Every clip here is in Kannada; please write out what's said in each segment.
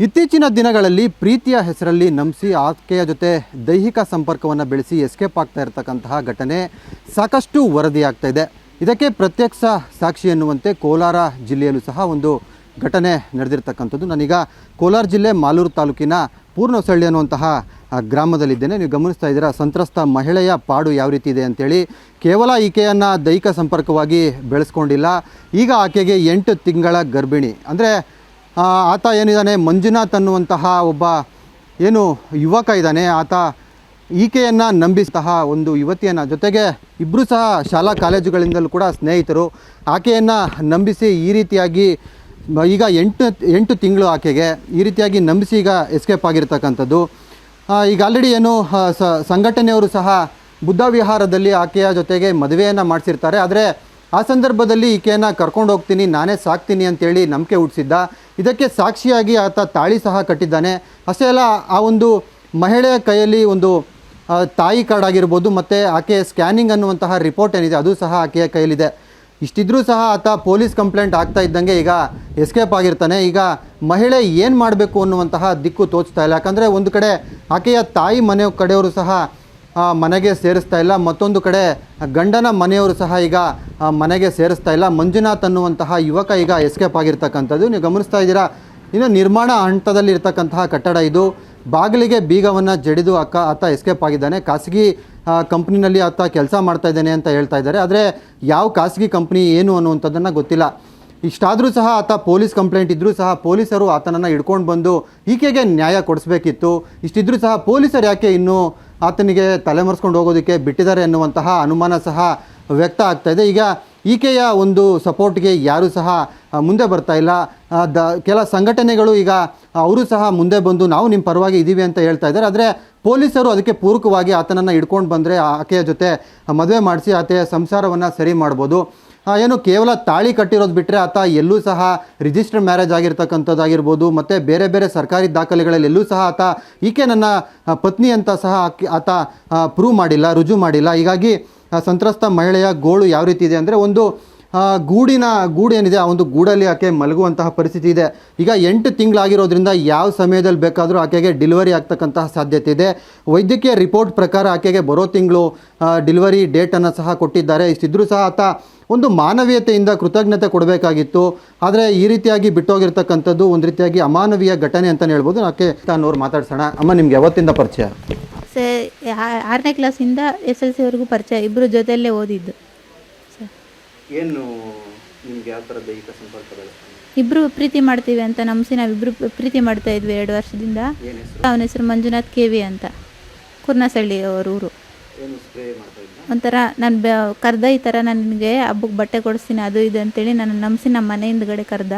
ಇತ್ತೀಚಿನ ದಿನಗಳಲ್ಲಿ ಪ್ರೀತಿಯ ಹೆಸರಲ್ಲಿ ನಂಬಿಸಿ ಆಕೆಯ ಜೊತೆ ದೈಹಿಕ ಸಂಪರ್ಕವನ್ನು ಬೆಳೆಸಿ ಎಸ್ಕೇಪ್ ಆಗ್ತಾ ಇರತಕ್ಕಂತಹ ಘಟನೆ ಸಾಕಷ್ಟು ವರದಿಯಾಗ್ತಾ ಇದೆ. ಇದಕ್ಕೆ ಪ್ರತ್ಯಕ್ಷ ಸಾಕ್ಷಿ ಎನ್ನುವಂತೆ ಕೋಲಾರ ಜಿಲ್ಲೆಯಲ್ಲೂ ಸಹ ಒಂದು ಘಟನೆ ನಡೆದಿರ್ತಕ್ಕಂಥದ್ದು. ನಾನೀಗ ಕೋಲಾರ ಜಿಲ್ಲೆ ಮಾಲೂರು ತಾಲೂಕಿನ ಪೂರ್ಣಹೊಸಳ್ಳಿ ಅನ್ನುವಂತಹ ಗ್ರಾಮದಲ್ಲಿದ್ದೇನೆ. ನೀವು ಗಮನಿಸ್ತಾ ಇದ್ದೀರಾ ಸಂತ್ರಸ್ತ ಮಹಿಳೆಯ ಪಾಡು ಯಾವ ರೀತಿ ಇದೆ ಅಂತೇಳಿ. ಕೇವಲ ಈಕೆಯನ್ನು ದೈಹಿಕ ಸಂಪರ್ಕವಾಗಿ ಬೆಳೆಸ್ಕೊಂಡಿಲ್ಲ, ಈಗ ಆಕೆಗೆ 8 ತಿಂಗಳ ಗರ್ಭಿಣಿ. ಅಂದರೆ ಆತ ಏನಿದ್ದಾನೆ ಮಂಜುನಾಥ್ ಅನ್ನುವಂತಹ ಒಬ್ಬ ಏನು ಯುವಕ ಇದ್ದಾನೆ, ಆತ ಈಕೆಯನ್ನು ನಂಬಿಸಿತಹ ಒಂದು ಯುವತಿಯನ್ನು, ಜೊತೆಗೆ ಇಬ್ಬರು ಸಹ ಶಾಲಾ ಕಾಲೇಜುಗಳಿಂದಲೂ ಕೂಡ ಸ್ನೇಹಿತರು, ಆಕೆಯನ್ನು ನಂಬಿಸಿ ಈ ರೀತಿಯಾಗಿ ಈಗ 8 ತಿಂಗಳು ಆಕೆಗೆ ಈ ರೀತಿಯಾಗಿ ನಂಬಿಸಿ ಈಗ ಎಸ್ಕೇಪ್ ಆಗಿರ್ತಕ್ಕಂಥದ್ದು. ಈಗ ಆಲ್ರೆಡಿ ಏನು ಸಂಘಟನೆಯವರು ಸಹ ಬುದ್ಧ ವಿಹಾರದಲ್ಲಿ ಆಕೆಯ ಜೊತೆಗೆ ಮದುವೆಯನ್ನು ಮಾಡಿಸಿರ್ತಾರೆ. ಆದರೆ ಆ ಸಂದರ್ಭದಲ್ಲಿ ಈಕೆಯನ್ನು ಕರ್ಕೊಂಡು ಹೋಗ್ತೀನಿ, ನಾನೇ ಸಾಕ್ತೀನಿ ಅಂತೇಳಿ ನಂಬಿಕೆ ಹುಟ್ಟಿಸಿದ್ದ. ಇದಕ್ಕೆ ಸಾಕ್ಷಿಯಾಗಿ ಆತ ತಾಳಿ ಸಹ ಕಟ್ಟಿದ್ದಾನೆ. ಅಷ್ಟೇ ಅಲ್ಲ, ಆ ಒಂದು ಮಹಿಳೆಯ ಕೈಯಲ್ಲಿ ಒಂದು ತಾಯಿ ಕಾರ್ಡ್ ಆಗಿರ್ಬೋದು ಮತ್ತು ಆಕೆ ಸ್ಕ್ಯಾನಿಂಗ್ ಅನ್ನುವಂತಹ ರಿಪೋರ್ಟ್ ಏನಿದೆ ಅದು ಸಹ ಆಕೆಯ ಕೈಯಲ್ಲಿದೆ. ಇಷ್ಟಿದ್ರೂ ಸಹ ಆತ ಪೊಲೀಸ್ ಕಂಪ್ಲೇಂಟ್ ಆಗ್ತಾ ಇದ್ದಂಗೆ ಈಗ ಎಸ್ಕೇಪ್ ಆಗಿರ್ತಾನೆ. ಈಗ ಮಹಿಳೆ ಏನು ಮಾಡಬೇಕು ಅನ್ನುವಂತಹ ದಿಕ್ಕು ತೋಚ್ತಾ ಇಲ್ಲ. ಯಾಕಂದರೆ ಒಂದು ಕಡೆ ಆಕೆಯ ತಾಯಿ ಮನೆ ಕಡೆಯವರು ಸಹ ಮನೆಗೆ ಸೇರಿಸ್ತಾ ಇಲ್ಲ, ಮತ್ತೊಂದು ಕಡೆ ಗಂಡನ ಮನೆಯವರು ಸಹ ಈಗ ಮನೆಗೆ ಸೇರಿಸ್ತಾ ಇಲ್ಲ. ಮಂಜುನಾಥ್ ಅನ್ನುವಂತಹ ಯುವಕ ಈಗ ಎಸ್ಕೇಪ್ ಆಗಿರ್ತಕ್ಕಂಥದ್ದು. ನೀವು ಗಮನಿಸ್ತಾ ಇದ್ದೀರಾ, ಇನ್ನು ನಿರ್ಮಾಣ ಹಂತದಲ್ಲಿ ಇರ್ತಕ್ಕಂತಹ ಕಟ್ಟಡ ಇದು. ಬಾಗಿಲಿಗೆ ಬೀಗವನ್ನು ಜಡಿದು ಆತ ಎಸ್ಕೇಪ್ ಆಗಿದ್ದಾನೆ. ಖಾಸಗಿ ಕಂಪ್ನಿನಲ್ಲಿ ಆತ ಕೆಲಸ ಮಾಡ್ತಾ ಇದ್ದಾನೆ ಅಂತ ಹೇಳ್ತಾ ಇದ್ದಾರೆ. ಆದರೆ ಯಾವ ಖಾಸಗಿ ಕಂಪ್ನಿ ಏನು ಅನ್ನುವಂಥದ್ದನ್ನು ಗೊತ್ತಿಲ್ಲ. ಇಷ್ಟಾದರೂ ಸಹ ಆತ ಪೊಲೀಸ್ ಕಂಪ್ಲೇಂಟ್ ಇದ್ದರೂ ಸಹ ಪೊಲೀಸರು ಆತನನ್ನು ಹಿಡ್ಕೊಂಡು ಬಂದು ಈಕೆಗೆ ನ್ಯಾಯ ಕೊಡಿಸ್ಬೇಕಿತ್ತು. ಇಷ್ಟಿದ್ರೂ ಸಹ ಪೊಲೀಸರು ಯಾಕೆ ಇನ್ನೂ ಆತನಿಗೆ ತಲೆಮರೆಸ್ಕೊಂಡು ಹೋಗೋದಕ್ಕೆ ಬಿಟ್ಟಿದ್ದಾರೆ ಅನ್ನುವಂತಹ ಅನುಮಾನ ಸಹ ವ್ಯಕ್ತ ಆಗ್ತಾ ಇದೆ. ಈಗ ಈಕೆಯ ಒಂದು ಸಪೋರ್ಟ್ಗೆ ಯಾರೂ ಸಹ ಮುಂದೆ ಬರ್ತಾ ಇಲ್ಲ. ಕೆಲ ಸಂಘಟನೆಗಳು ಈಗ ಅವರು ಸಹ ಮುಂದೆ ಬಂದು ನಾವು ನಿಮ್ಮ ಪರವಾಗಿ ಇದ್ದೀವಿ ಅಂತ ಹೇಳ್ತಾ ಇದ್ದಾರೆ. ಆದರೆ ಪೊಲೀಸರು ಅದಕ್ಕೆ ಪೂರಕವಾಗಿ ಆತನನ್ನು ಹಿಡ್ಕೊಂಡು ಬಂದರೆ ಆಕೆಯ ಜೊತೆ ಮದುವೆ ಮಾಡಿಸಿ ಆಕೆಯ ಸಂಸಾರವನ್ನು ಸರಿ ಮಾಡ್ಬೋದು. ಏನು ಕೇವಲ ತಾಳಿ ಕಟ್ಟಿರೋದು ಬಿಟ್ಟರೆ ಆತ ಎಲ್ಲೂ ಸಹ ರಿಜಿಸ್ಟರ್ ಮ್ಯಾರೇಜ್ ಆಗಿರ್ತಕ್ಕಂಥದ್ದಾಗಿರ್ಬೋದು ಮತ್ತು ಬೇರೆ ಬೇರೆ ಸರ್ಕಾರಿ ದಾಖಲೆಗಳಲ್ಲಿ ಎಲ್ಲೂ ಸಹ ಆತ ಈಕೆ ನನ್ನ ಪತ್ನಿ ಅಂತ ಸಹ ಆತ ಪ್ರೂವ್ ಮಾಡಿಲ್ಲ, ರುಜು ಮಾಡಿಲ್ಲ. ಹೀಗಾಗಿ ಸಂತ್ರಸ್ತ ಮಹಿಳೆಯ ಗೋಳು ಯಾವ ರೀತಿ ಇದೆ ಅಂದರೆ, ಒಂದು ಗೂಡು ಏನಿದೆ ಆ ಒಂದು ಗೂಡಲ್ಲಿ ಆಕೆ ಮಲಗುವಂತಹ ಪರಿಸ್ಥಿತಿ ಇದೆ. ಈಗ 8 ತಿಂಗಳಾಗಿರೋದ್ರಿಂದ ಯಾವ ಸಮಯದಲ್ಲಿ ಬೇಕಾದರೂ ಆಕೆಗೆ ಡೆಲಿವರಿ ಆಗ್ತಕ್ಕಂತಹ ಸಾಧ್ಯತೆ ಇದೆ. ವೈದ್ಯಕೀಯ ರಿಪೋರ್ಟ್ ಪ್ರಕಾರ ಆಕೆಗೆ ಬರೋ ತಿಂಗಳು ಡೆಲಿವರಿ ಡೇಟನ್ನು ಸಹ ಕೊಟ್ಟಿದ್ದಾರೆ. ಇಷ್ಟಿದ್ರೂ ಸಹ ಆತ ಒಂದು ಮಾನವೀಯತೆಯಿಂದ ಕೃತಜ್ಞತೆ ಕೊಡಬೇಕಾಗಿತ್ತು. ಆದರೆ ಈ ರೀತಿಯಾಗಿ ಬಿಟ್ಟೋಗಿರ್ತಕ್ಕಂಥದ್ದು ಒಂದು ರೀತಿಯಾಗಿ ಅಮಾನವೀಯ ಘಟನೆ ಅಂತಲೇ ಹೇಳ್ಬೋದು. ಆಕೆ ತಾನವ್ರು ಮಾತಾಡ್ಸೋಣ. ಅಮ್ಮ, ನಿಮ್ಗೆ ಯಾವತ್ತಿಂದ ಪರಿಚಯ? 6ನೇ ಕ್ಲಾಸಿಂದ SLC ಪರಿಚಯ, ಇಬ್ಬರು ಜೊತೆಯಲ್ಲೇ ಓದಿದ್ದು. ಏನು ನಿಮ್ಗೆ ಯಾವ ಥರ ದೈಹಿಕ ಸಂಪರ್ಕ? ಇಬ್ಬರು ಪ್ರೀತಿ ಮಾಡ್ತೀವಿ ಅಂತ ನಂಬಿಸಿ ನಾವಿಬ್ಬರು ಪ್ರೀತಿ ಮಾಡ್ತಾ ಇದ್ವಿ 2 ವರ್ಷದಿಂದ. ಅವನ ಹೆಸರು ಮಂಜುನಾಥ್ KV ಅಂತ, ಕುರ್ನಸಳ್ಳಿ ಅವ್ರ ಊರು. ಒಂಥರ ನಾನು ಕರೆದ, ಈ ಥರ ನನಗೆ ಹಬ್ಬಕ್ಕೆ ಬಟ್ಟೆ ಕೊಡಿಸ್ತೀನಿ ಅದು ಇದು ಅಂತೇಳಿ ನಾನು ನಂಬಿಸಿ ನಮ್ಮ ಮನೆ ಹಿಂದ್ಗಡೆ ಕರೆದ.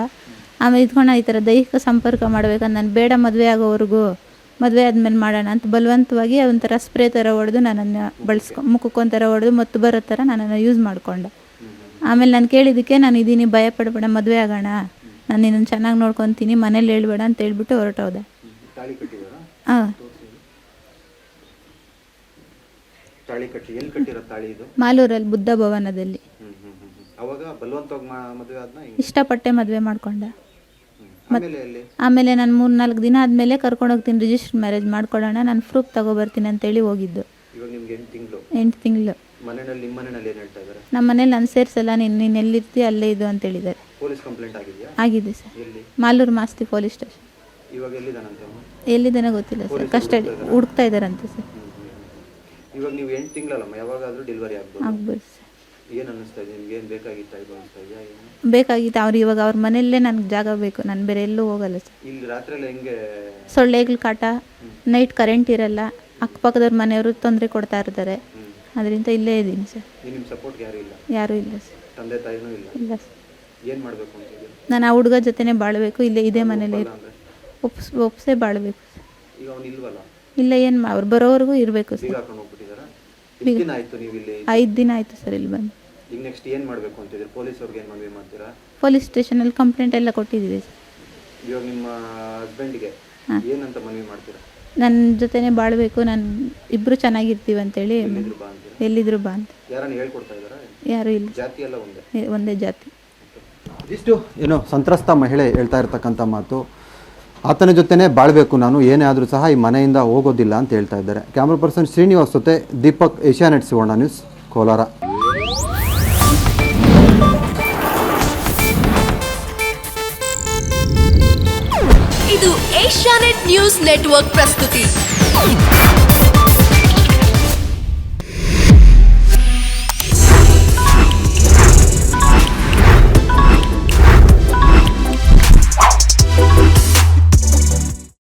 ಆಮೇಲೆ ಇದ್ಕೊಂಡು ಈ ಥರ ದೈಹಿಕ ಸಂಪರ್ಕ ಮಾಡ್ಬೇಕಂತ ನಾನು ಬೇಡ, ಮದುವೆ ಆಗೋವರೆಗೂ, ಮದುವೆ ಆದಮೇಲೆ ಮಾಡೋಣ ಅಂತ ಬಲವಂತವಾಗಿ ಒಂಥರ ಸ್ಪ್ರೇ ಥರ ಹೊಡೆದು ನನ್ನನ್ನು ಮುಖಕ್ಕೊಂಥರ ಹೊಡೆದು ಮತ್ತು ಬರೋ ಥರ ನನ್ನನ್ನು ಯೂಸ್ ಮಾಡಿಕೊಂಡ. ಆಮೇಲೆ ನಾನು ಕೇಳಿದ್ದಕ್ಕೆ ನಾನು ಇದ್ದೀನಿ, ಭಯ ಪಡಬೇಡ, ಮದುವೆ ಆಗೋಣ, ನಾನು ನಿನ್ನನ್ನು ಚೆನ್ನಾಗಿ ನೋಡ್ಕೊತೀನಿ, ಮನೇಲಿ ಹೇಳ್ಬೇಡ ಅಂತ ಹೇಳ್ಬಿಟ್ಟು ಹೊರಟೋದೆ. ಹಾಂ, ಮಾಲೂರಲ್ಲಿ ಬುದ್ಧ ಭವನದಲ್ಲಿ. ಇಷ್ಟಪಟ್ಟೆ ಮದುವೆ ಮಾಡ್ಕೊಂಡ. ಆಮೇಲೆ ನಾನು 3-4 ದಿನ ಆದಮೇಲೆ ಕರ್ಕೊಂಡು ಹೋಗ್ತೀನಿ, ರಿಜಿಸ್ಟರ್ ಮ್ಯಾರೇಜ್ ಮಾಡ್ಕೊಳ್ಳೋಣ, ನಾನು ಪ್ರೂಫ್ ತಗೊಬರ್ತೀನಿ ಅಂತೇಳಿ ಹೋಗಿದ್ದು. 8 ತಿಂಗಳು ನಮ್ಮ ಮನೇಲಿ ನಾನು ಸೇರಿಸಲ್ಲ, ನೀನು ಎಲ್ಲಿರ್ತೀಯ ಅಲ್ಲೇ ಇದು ಅಂತ ಹೇಳಿದ್ದಾರೆ. ಆಗಿದೆ sir, Malur Masti police station. ಎಲ್ಲಿದ್ದಾನೆ ಗೊತ್ತಿಲ್ಲ ಸರ್, ಕಸ್ಟಡಿ ಹುಡುಕ್ತಾ ಇದ್ದಾರಂತೆ ಸರ್. ಇವಾಗ ನೀವು 8 ತಿಂಗಳಲ್ಲಮ್ಮ, ಯಾವಾಗಾದರೂ ಡೆಲಿವರಿ ಆಗ್ಬೋದು ಸರ್. ಏನು ಅನ್ನಿಸ್ತಾ ಇದೆ ನಿಮಗೆ? ಏನು ಬೇಕಾಗಿತ್ತು ಇದು ಅನ್ನಿಸ್ತಾ ಇದೆಯಾ? ಬೇಕಾಗಿತ್ತು. ಇವಾಗ ಅವ್ರ ಮನೆಯಲ್ಲೇ ನನಗೆ ಜಾಗ ಬೇಕು, ನಾನು ಬೇರೆ ಎಲ್ಲೂ ಹೋಗಲ್ಲ ಸರ್. ಇಲ್ಲಿ ರಾತ್ರಿ ಎಲ್ಲ ಹೆಂಗೆ? ಸೊಳ್ಳೆಗಳ ಕಾಟ, ನೈಟ್ ಕರೆಂಟ್ ಇರಲ್ಲ, ಅಕ್ಕಪಕ್ಕದವ್ರ ಮನೆಯವರು ತೊಂದರೆ ಕೊಡ್ತಾ ಇರ್ತಾರೆ, ಅದರಿಂದ ಇಲ್ಲೇ ಇದ್ದೀನಿ ಸರ್. ನಿಮ್ಮ ಸಪೋರ್ಟ್ ಯಾರೂ ಇಲ್ಲ? ಯಾರೂ ಇಲ್ಲ ಸರ್. ತಂದೆ ತಾಯಿನೂ ಇಲ್ಲ? ಇಲ್ಲ ಸರ್. ಏನು ಮಾಡಬೇಕು ಅಂತಿದ್ದೀರಿ? ನಾನು ಆ ಹುಡುಗ ಜೊತೆನೇ ಬಾಳಬೇಕು, ಇದೇ ಮನೇಲಿ ಒಪ್ಸೇ ಬಾಳಬೇಕು. ಈಗ ಅವ್ನು ಇಲ್ವಲ್ಲ? ಇಲ್ಲ, ಏನು ಅವ್ರು ಬರೋವರೆಗೂ ಇರಬೇಕು ಸರ್. 5 ದಿನ ಆಯಿತು ಸರ್ ಇಲ್ಲಿ ಬಂದು. ಈಗ ನೆಕ್ಸ್ಟ್ ಏನು ಮಾಡಬೇಕು ಅಂತಿದ್ದೀರಿ? ಪೊಲೀಸವ್ರಿಗೆ ಏನು ಮನವಿ ಮಾಡ್ತೀರಾ? ಪೊಲೀಸ್ ಸ್ಟೇಷನಲ್ಲಿ ಕಂಪ್ಲೇಂಟ್ ಎಲ್ಲ ಕೊಟ್ಟಿದ್ದೀವಿ ಸರ್. ಇವಾಗ ನಿಮ್ಮ ಹಸ್ಬೆಂಡ್ಗೆ ಏನಂತ ಮನವಿ ಮಾಡ್ತೀರಾ? ನನ್ನ ಜೊತೆನೇ ಬಾಳಬೇಕು, ನಾನು ಇಬ್ಬರು ಚೆನ್ನಾಗಿರ್ತೀವಿ ಅಂತೇಳಿ. ಎಲ್ಲಿದ್ರು ಬಾ ಅಂತ. ಯಾರನ್ನು ಹೇಳ್ಕೊಡ್ತಾ ಇದ್ದಾರಾ? ಯಾರೂ ಇಲ್ಲ. ಜಾತಿ ಎಲ್ಲ ಒಂದೇ ಜಾತಿ. ಇದಿಷ್ಟು ಏನೋ ಸಂತ್ರಸ್ತ ಮಹಿಳೆ ಹೇಳ್ತಾ ಇರ್ತಕ್ಕಂಥ ಮಾತು. ಆತನ ಜೊತೆನೇ ಬಾಳಬೇಕು, ನಾನು ಏನೇ ಆದರೂ ಸಹ ಈ ಮನೆಯಿಂದ ಹೋಗೋದಿಲ್ಲ ಅಂತ ಹೇಳ್ತಾ ಇದ್ದಾರೆ. ಕ್ಯಾಮ್ರಾ ಪರ್ಸನ್ ಶ್ರೀನಿವಾಸ್ ಜೊತೆ ದೀಪಕ್, ಏಷ್ಯಾನೆಟ್ ಸುವರ್ಣ ನ್ಯೂಸ್, ಕೋಲಾರ. ಇದು ಏಷ್ಯಾನೆಟ್ ನ್ಯೂಸ್ ನೆಟ್ವರ್ಕ್ ಪ್ರಸ್ತುತಿ.